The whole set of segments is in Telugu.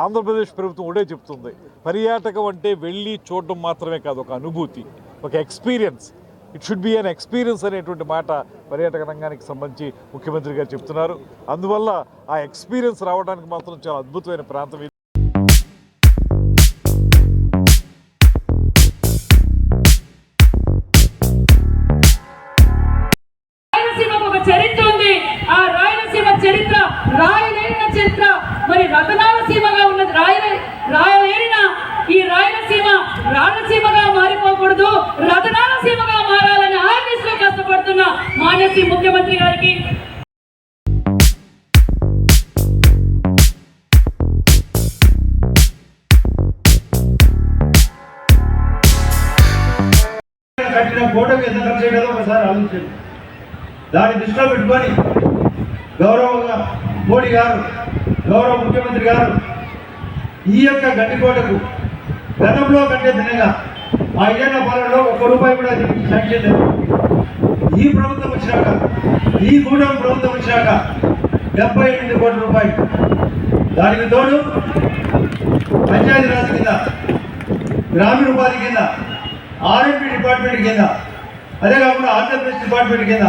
ఆంధ్రప్రదేశ్ ప్రభుత్వం కూడా చెప్తుంది, పర్యాటకం అంటే వెళ్ళి చూడడం మాత్రమే కాదు, ఒక అనుభూతి, ఒక experience. It should be an experience అనేటువంటి మాట పర్యాటక రంగానికి సంబంధించి ముఖ్యమంత్రి గారు చెప్తున్నారు. అందువల్ల ఆ ఎక్స్పీరియన్స్ రావడానికి మాత్రం చాలా అద్భుతమైన ప్రాంతం ఇది. చరిత్ర ఉంది. ఆ రాయలసీమ చరిత్ర రాయలేని చరిత్ర, మరి రతనాల సీమగా ఉన్నది. రాయలేని ఈ రాయలసీమ రాయలసీమగా మారిపోకూడదు, రతనాల సీమగా మారాలని ఆర్మీస్లో కష్టపడుతున్న మాన్యశ్రీ ముఖ్యమంత్రి గారికి కట్టిన కోటకు ఎంత ఖర్చు అయ్యేదో ఒకసారి ఆలోచించండి. దాన్ని దృష్టిలో పెట్టుకొని గౌరవంగా మోడీ గారు, గౌరవ ముఖ్యమంత్రి గారు ఈ యొక్క గడ్డికోటకు గతంలో కంటే భిన్నంగా 5 ఏళ్ల పాలనలో ₹1 కూడా దీనికి శాంక్షన్ లేదు. ఈ ప్రభుత్వం వచ్చినాక, ఈ కూటమి ప్రభుత్వం వచ్చినాక 78 కోట్ల రూపాయలు. దానికి తోడు పంచాయతీరాజ్ కింద, గ్రామీణ ఉపాధి కింద, R&D డిపార్ట్మెంట్ కింద, అదే కాకుండా ఆంధ్రప్రదేశ్ డిపార్ట్మెంట్ కింద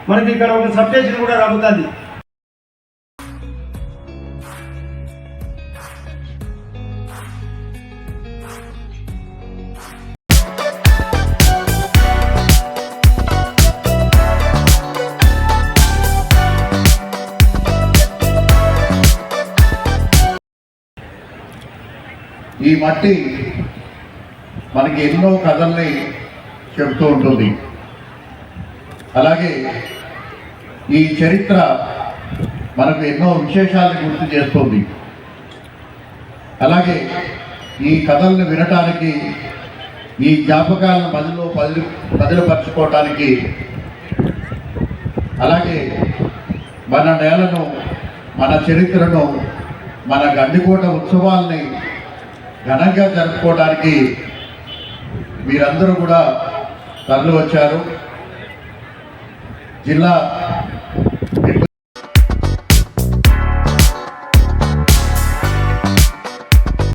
మనకి ఇక్కడ ఒక సబ్ స్టేషన్ కూడా రాబోతుంది. ఈ మట్టి మనకి ఎన్నో కథల్ని చెబుతూ ఉంటుంది. అలాగే ఈ చరిత్ర మనకు ఎన్నో విశేషాలను గుర్తు చేస్తుంది. అలాగే ఈ కథలను వినటానికి, ఈ జ్ఞాపకాలను బదిలీపరచుకోవటానికి, అలాగే మన నేలను, మన చరిత్రను, మన గండికోట ఉత్సవాల్ని ఘనంగా జరుపుకోవడానికి మీరందరూ కూడా తరలి వచ్చారు. జిల్లా